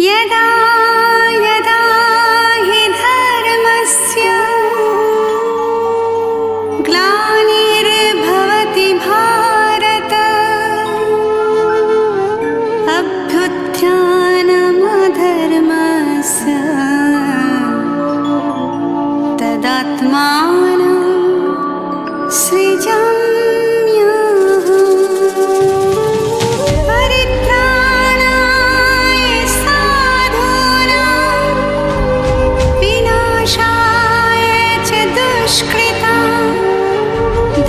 यदा यदा हि धर्मस्य ग्लानिर्भवति भारत अभ्युत्थानमधर्मस्य तदात्मानं सृजाम्यहम्। परित्राणाय साधूनां विनाशाय च दुष्कृतां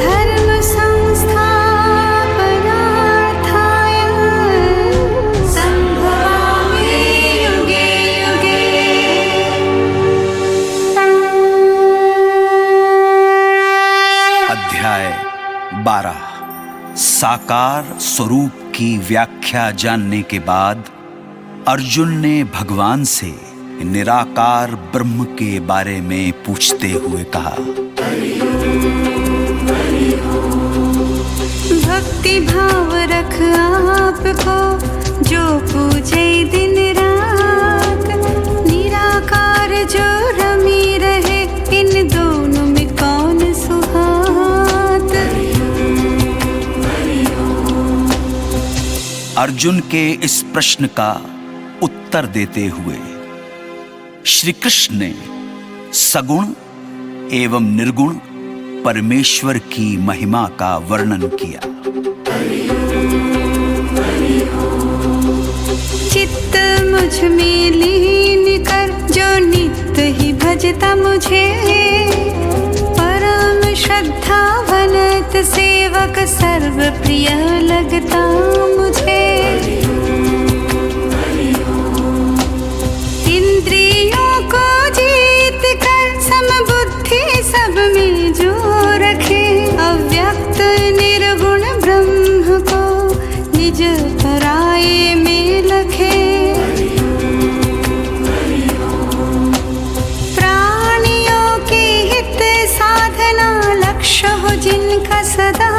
धर्म संस्थापनार्थाय संभवामि युगे युगे। अध्याय 12। साकार स्वरूप की व्याख्या जानने के बाद अर्जुन ने भगवान से निराकार ब्रह्म के बारे में पूछते हुए कहा, भक्ति भाव रख आपको जो पूजे दिन रात, निराकार जो रमी रहे इन दोनों में कौन सुहात। अर्जुन के इस प्रश्न का उत्तर देते हुए श्री कृष्ण ने सगुण एवं निर्गुण परमेश्वर की महिमा का वर्णन किया। चित्त मुझ में लीन कर जो नित्य ही भजता मुझे, परम श्रद्धा भनत सेवक सर्व प्रिय लगता मुझे। इंद्रियों को जीत कर समबुद्धि सब में जो रखे, अव्यक्त निर्गुण ब्रह्म को निज पराये में लखे। प्राणियों के हित साधना लक्ष्य हो जिनका सदा,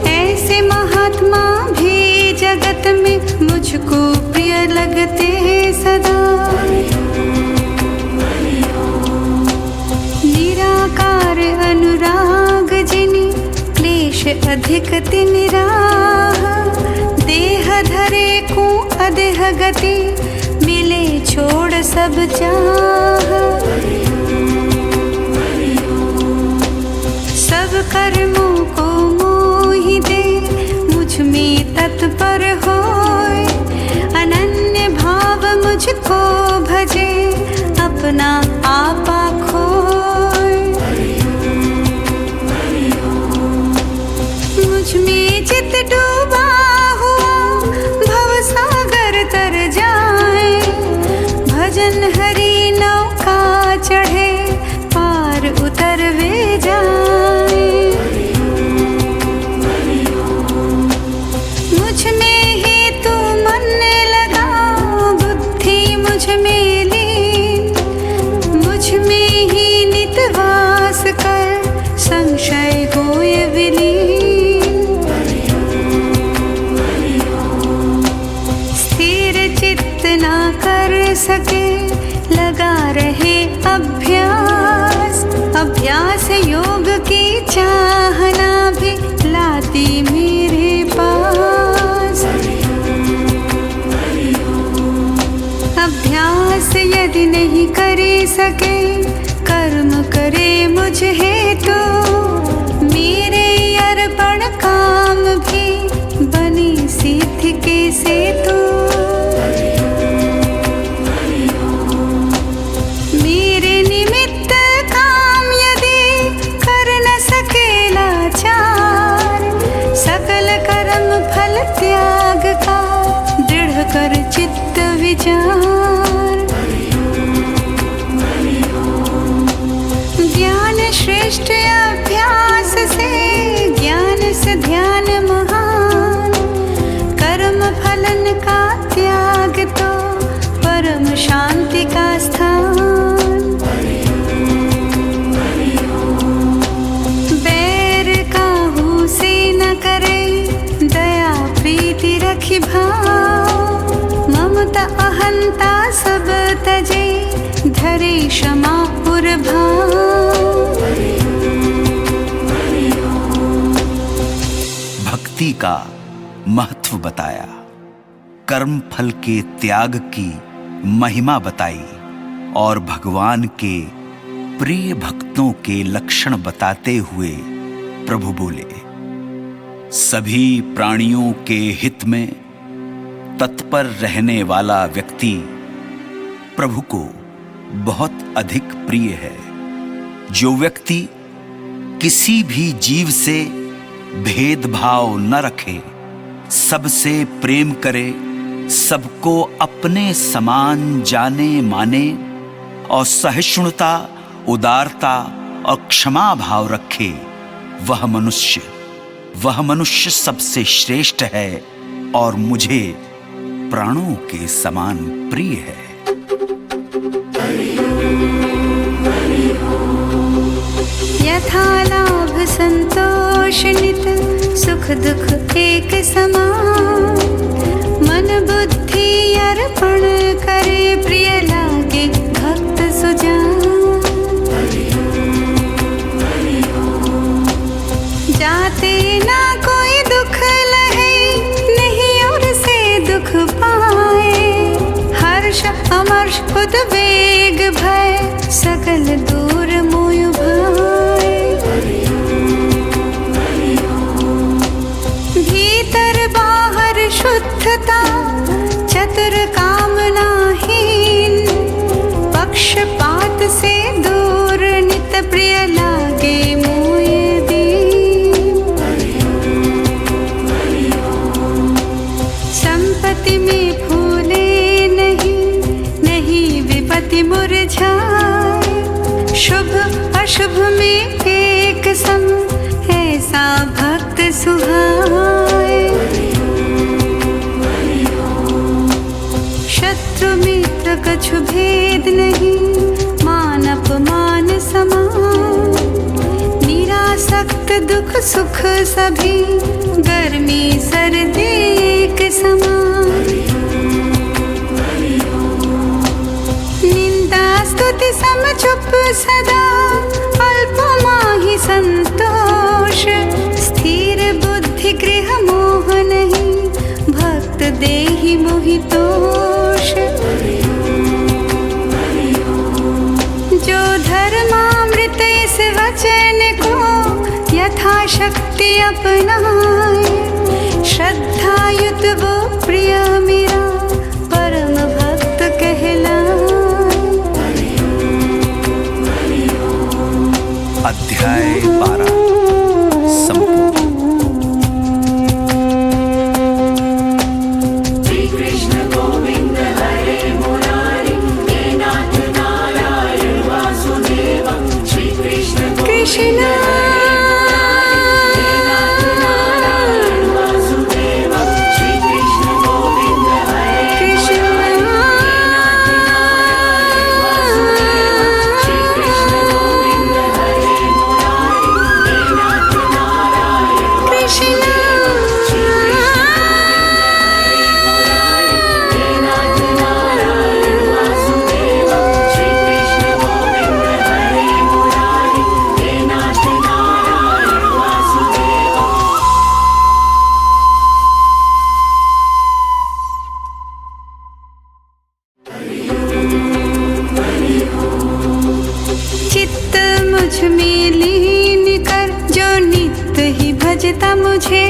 ऐसे महात्मा भी जगत में मुझको प्रिय लगते सदा। निराकार अनुराग जिनि क्लेश अधिक तिन राह, देह धरे को अदेह गति मिले छोड़ सब चाह। सब कर्मों को मोहि दे मुझ में तत्पर होए, अनन्य भाव मुझको भजे अपना आपा खोए। मुझ में चित डूबा हुआ भव सागर तर जाए, भजन हरि नौका चढ़े पार उतर वे जाए। मुझ में ही तू मन लगा बुद्धि मुझ में लीन, मुझ में ही नित वास कर संशय होए विलीन। स्थिर चित्त ना कर सके लगा रहे अभ्यास, अभ्यास योग की चाहना भी लाती मेरे पास। अभ्यास यदि नहीं करे सके कर्म करे मुझ हेतु, मेरे अर्पण काम भी बनी सिद्धि के सेतु। मेरे निमित्त काम यदि कर न सके लाचार, सकल कर्म फल त्याग का दृढ़ कर चित्त विचार। ध्यान श्रेष्ठ अभ्यास से ज्ञान से ध्यान महान, कर्म फलन का त्याग तो परम शांति का स्थान। बैर काहू से न करे दया प्रीति रखी भाव, ममता तजे, धरे क्षमा पुरभाव। भक्ति का महत्व बताया, कर्म फल के त्याग की महिमा बताई और भगवान के प्रिय भक्तों के लक्षण बताते हुए प्रभु बोले, सभी प्राणियों के हित में तत्पर रहने वाला व्यक्ति प्रभु को बहुत अधिक प्रिय है। जो व्यक्ति किसी भी जीव से भेदभाव न रखे, सबसे प्रेम करे, सबको अपने समान जाने माने और सहिष्णुता, उदारता और क्षमा भाव रखे, वह मनुष्य सबसे श्रेष्ठ है और मुझे प्राणों के समान प्रिय है। यथा लाभ संतोष नित, सुख दुख एक समान। मन बुद्धि अर्पण करे, प्रिय लागे भक्त सुजान। जाते ना कोई दुख लहे, नहीं और से दुख पाए। हर्ष अमर्ष उद्वेग भय, सकल दूर मोह भाए। भीतर बाहर शुद्धता, चतुर कामनाहीन। पक्षपात से दूर, नित प्रिय लागे मोय दीन। संपत्ति में फूले नहीं विपत्ति मुरझाए। शुभ अशुभ में एक सम, ऐसा भक्त सुहाए। शत्रु मित्र कछु भेद नहीं, मान अपमान समान। निरासक्त दुख सुख सभी, गर्मी सर्दी एक समान। निंदा स्तुति सम चुप सदा, अल्प माहि संतोष। स्थिर बुद्धि गृह मोह नहीं, भक्त देहि मोहि तोष। जो धर्मामृत इस वचन को, यथाशक्ति अपनाए। श्रद्धायुत वो प्रिय मेरा, परम भक्त कहलाए। अध्याय 12 संपूर्ण। कृष्ण भजता मुझे,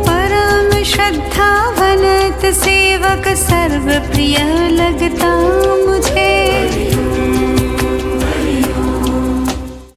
परम श्रद्धा भनत सेवक सर्व प्रिय लगता मुझे।